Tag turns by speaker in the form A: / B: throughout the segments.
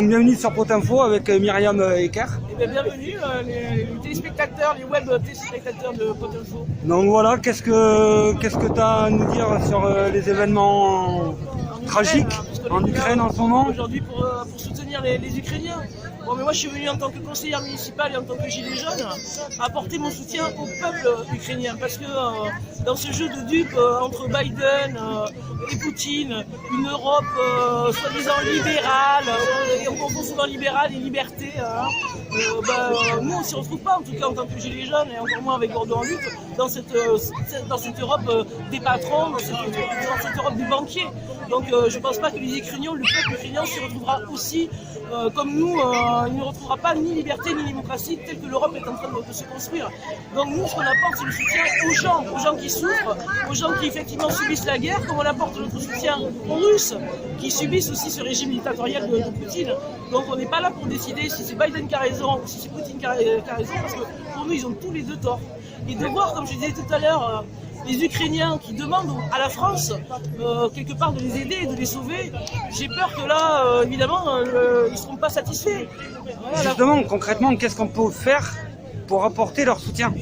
A: Bienvenue sur Potinfo avec Myriam Ecker.
B: Bienvenue les téléspectateurs, les web téléspectateurs de Potinfo.
A: Donc voilà, qu'est-ce que tu as à nous dire sur les événements tragiques en Ukraine en ce moment?
B: Aujourd'hui pour soutenir les Ukrainiens. Bon, mais moi je suis venu en tant que conseillère municipale et en tant que gilet jaune apporter mon soutien au peuple ukrainien parce que dans ce jeu de dupes entre Biden et Poutine, une Europe soi-disant libérale, et on confond souvent libérale et liberté, nous on ne s'y retrouve pas en tout cas en tant que gilet jaune et encore moins avec Gordon en lutte dans cette Europe des patrons, dans cette Europe des banquiers. Donc je ne pense pas que les Ukrainiens, le peuple ukrainien s'y retrouvera aussi comme nous, il ne retrouvera pas ni liberté ni démocratie telle que l'Europe est en train de se construire. Donc nous, ce qu'on apporte, c'est le soutien aux gens qui souffrent, aux gens qui effectivement subissent la guerre, comme on apporte notre soutien aux Russes qui subissent aussi ce régime dictatorial de Poutine. Donc on n'est pas là pour décider si c'est Biden qui a raison ou si c'est Poutine qui a raison, parce que pour nous, ils ont tous les deux tort. Et de voir, comme je disais tout à l'heure, les Ukrainiens qui demandent à la France quelque part de les aider et de les sauver, j'ai peur que là, évidemment, ils ne seront pas satisfaits. Voilà,
A: justement, concrètement, qu'est-ce qu'on peut faire pour apporter leur soutien?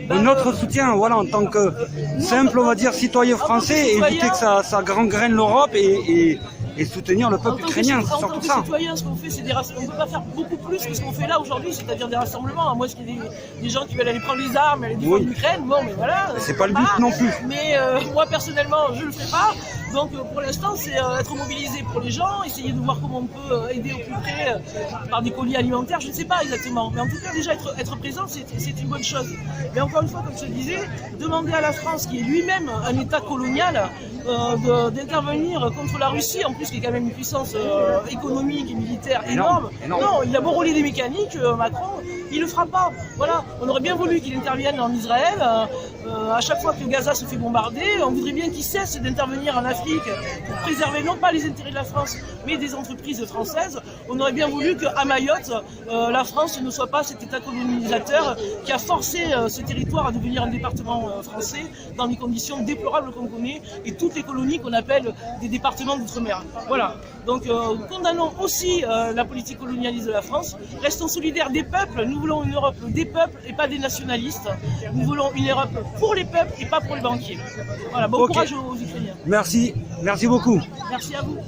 A: Notre soutien, voilà, en tant que simple, on va dire, citoyen français, éviter que ça gangrène l'Europe et soutenir le peuple ukrainien, c'est surtout ça.
B: En tant que citoyen, ce qu'on fait, c'est des rassemblements. On ne peut pas faire beaucoup plus que ce qu'on fait là aujourd'hui, c'est-à-dire des rassemblements. À moins qu'il y ait des gens qui veulent aller prendre les armes et aller défendre l'Ukraine, bon, mais voilà.
A: C'est pas le but non plus.
B: Mais moi, personnellement, je ne le ferai pas. Donc, pour l'instant, c'est être mobilisé pour les gens, essayer de voir comment on peut aider au plus près par des colis alimentaires, je ne sais pas exactement. Mais en tout cas, déjà, être présent, c'est une bonne chose. Mais encore une fois, comme je le disais, demander à la France, qui est lui-même un État colonial, d'intervenir contre la Russie, en plus qui est quand même une puissance économique et militaire énorme. Non, il a beau rouler des mécaniques, Macron, il ne le fera pas. Voilà, on aurait bien voulu qu'il intervienne en Israël. À chaque fois que Gaza se fait bombarder, on voudrait bien qu'il cesse d'intervenir en Afrique pour préserver non pas les intérêts de la France, mais des entreprises françaises. On aurait bien voulu qu'à Mayotte, la France ne soit pas cet État colonisateur qui a forcé ce territoire à devenir un département français dans les conditions déplorables qu'on connaît et toutes les colonies qu'on appelle des départements d'outre-mer. Voilà. Donc condamnons aussi la politique colonialiste de la France. Restons solidaires des peuples. Nous voulons une Europe des peuples et pas des nationalistes. Nous voulons une Europe pour les peuples et pas pour les banquiers. Voilà. Bon courage aux Ukrainiens.
A: Merci beaucoup.
B: Merci à vous.